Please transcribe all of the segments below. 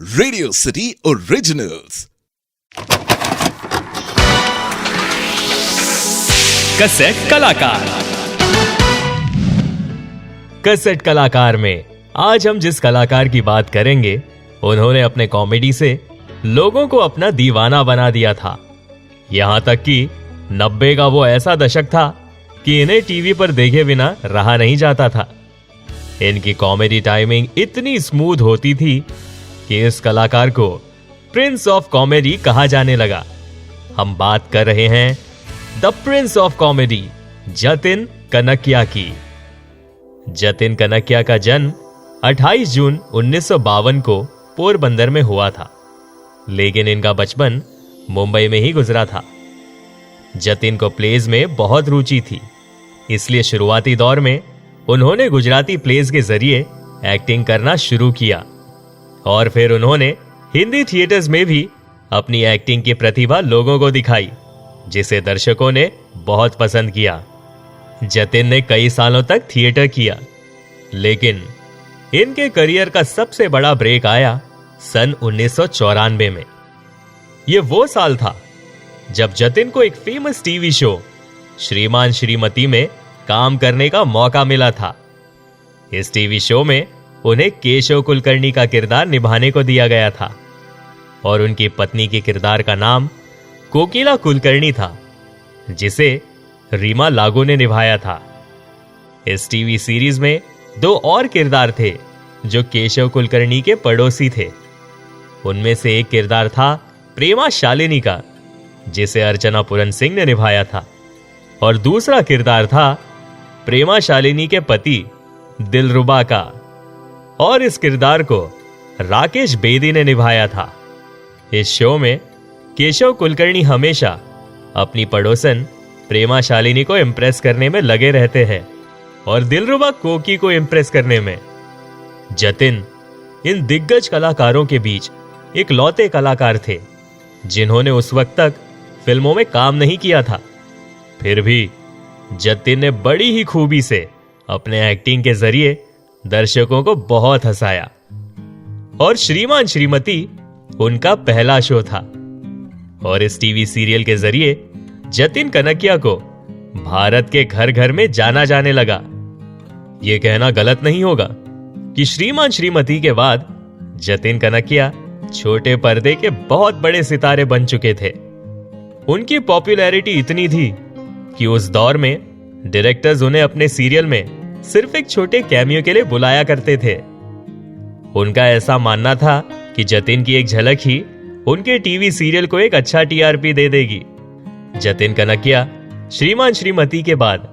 Radio city originals. Cassette कलाकार। Cassette कलाकार में आज हम जिस कलाकार की बात करेंगे, उन्होंने अपने कॉमेडी से लोगों को अपना दीवाना बना दिया था। यहां तक कि 90 का वो ऐसा दशक था कि इन्हें टीवी पर देखे बिना रहा नहीं जाता था। इनकी कॉमेडी टाइमिंग इतनी स्मूथ होती थी कि इस कलाकार को प्रिंस ऑफ कॉमेडी कहा जाने लगा। हम बात कर रहे हैं the Prince of comedy Jatin Kanakia की। जतिन कनकिया का जन्म 28 जून 1952 को पोरबंदर में हुआ था, लेकिन इनका बचपन मुंबई में ही गुजरा था। जतिन को प्लेज में बहुत रुचि थी, इसलिए शुरुआती दौर में उन्होंने गुजराती प्लेज के जरिए एक्टिंग करना शुरू किया और फिर उन्होंने हिंदी थिएटर्स में भी अपनी एक्टिंग की प्रतिभा लोगों को दिखाई, जिसे दर्शकों ने बहुत पसंद किया। जतिन ने कई सालों तक थिएटर किया, लेकिन इनके करियर का सबसे बड़ा ब्रेक आया सन 1994 में। यह वो साल था जब जतिन को एक फेमस टीवी शो श्रीमान श्रीमती में काम करने का मौका मिला था। इस टीवी शो में उन्हें केशव कुलकर्णी का किरदार निभाने को दिया गया था और उनकी पत्नी के किरदार का नाम कोकिला कुलकर्णी था, जिसे रीमा लागू ने निभाया था। इस टीवी सीरीज में दो और किरदार थे जो केशव कुलकर्णी के पड़ोसी थे। उनमें से एक किरदार था प्रेमा शालिनी का, जिसे अर्चना पूरन सिंह ने निभाया था, और दूसरा किरदार था प्रेमा शालिनी के पति दिलरुबा का, और इस किरदार को राकेश बेदी ने निभाया था। इस शो में केशव कुलकर्णी हमेशा अपनी पड़ोसन प्रेमा शालिनी को इंप्रेस करने में लगे रहते हैं और दिलरुबा कोकी को इंप्रेस करने में। जतिन इन दिग्गज कलाकारों के बीच एक लौते कलाकार थे जिन्होंने उस वक्त तक फिल्मों में काम नहीं किया था। फिर भी जतिन ने बड़ी ही खूबी से अपने एक्टिंग के जरिए दर्शकों को बहुत हंसाया और श्रीमान श्रीमती उनका पहला शो था। और इस टीवी सीरियल के जरिए जतिन कनकिया को भारत के घर घर में जाना जाने लगा। यह कहना गलत नहीं होगा कि श्रीमान श्रीमती के बाद जतिन कनकिया छोटे पर्दे के बहुत बड़े सितारे बन चुके थे। उनकी पॉपुलैरिटी इतनी थी कि उस दौर में डायरेक्टर्स उन्हें अपने सीरियल में सिर्फ एक छोटे कैमियो के लिए बुलाया करते थे। उनका ऐसा मानना था कि जतिन की एक झलक ही उनके टीवी सीरियल को एक अच्छा टीआरपी दे देगी। जतिन कनकिया श्रीमान श्रीमती के बाद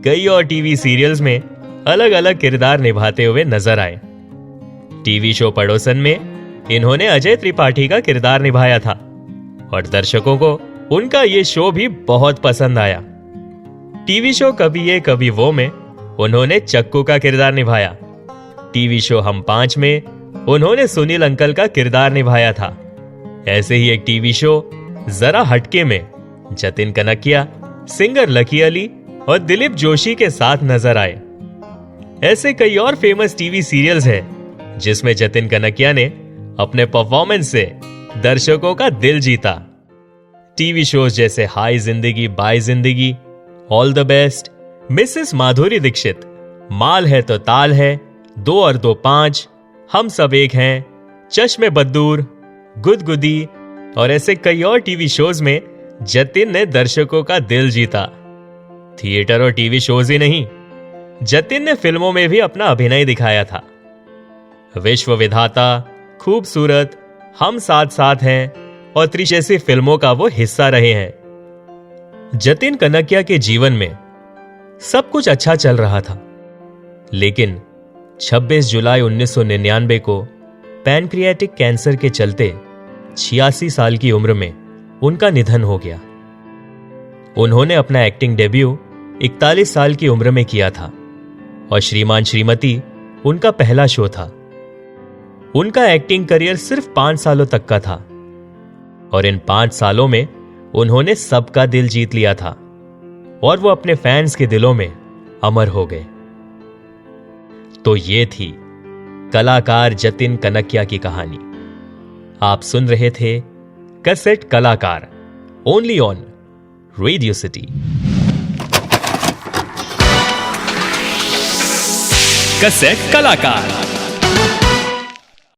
कई और टीवी सीरियल्स में अलग अलग किरदार निभाते हुए नजर आए। टीवी शो पड़ोसन में इन्होंने अजय त्रिपाठी का किरदार निभाया था और दर्शकों को उनका यह शो भी बहुत पसंद आया। टीवी शो कभी ये कभी वो में उन्होंने चक्कू का किरदार निभाया। टीवी शो हम 5 में उन्होंने सुनील अंकल का किरदार निभाया था। ऐसे ही एक टीवी शो जरा हटके में जतिन कनकिया सिंगर लकी अली और दिलीप जोशी के साथ नजर आए। ऐसे कई और फेमस टीवी सीरियल्स हैं जिसमें जतिन कनकिया ने अपने परफॉर्मेंस से दर्शकों का दिल जीता। टीवी शोज जैसे हाय जिंदगी बाय जिंदगी, all the best, Mrs Madhuri Dixit, माल है तो ताल है, 2 और 2 5, हम सब एक हैं, चश्मे बद्दूर, गुदगुदी और ऐसे कई और टीवी शोज में जतिन ने दर्शकों का दिल जीता। थिएटर और टीवी शोज ही नहीं, जतिन ने फिल्मों में भी अपना अभिनय दिखाया था। विश्व विधाता, खूबसूरत, हम साथ साथ हैं और त्रिश जैसी फिल्मों का वो हिस्सा रहे हैं। जतिन कनकिया के जीवन में सब कुछ अच्छा चल रहा था, लेकिन 26 जुलाई 1999 को पैनक्रियाटिक कैंसर के चलते 86 साल की उम्र में उनका निधन हो गया। उन्होंने अपना एक्टिंग डेब्यू 41 साल की उम्र में किया था और श्रीमान श्रीमती उनका पहला शो था। उनका एक्टिंग करियर सिर्फ 5 सालों तक का था और इन 5 सालों में उन्होंने सबका दिल जीत लिया था और वो अपने फैंस के दिलों में अमर हो गए। तो ये थी कलाकार जतिन कनकिया की कहानी। आप सुन रहे थे कैसेट कलाकार, only on radio city. Cassette कलाकार।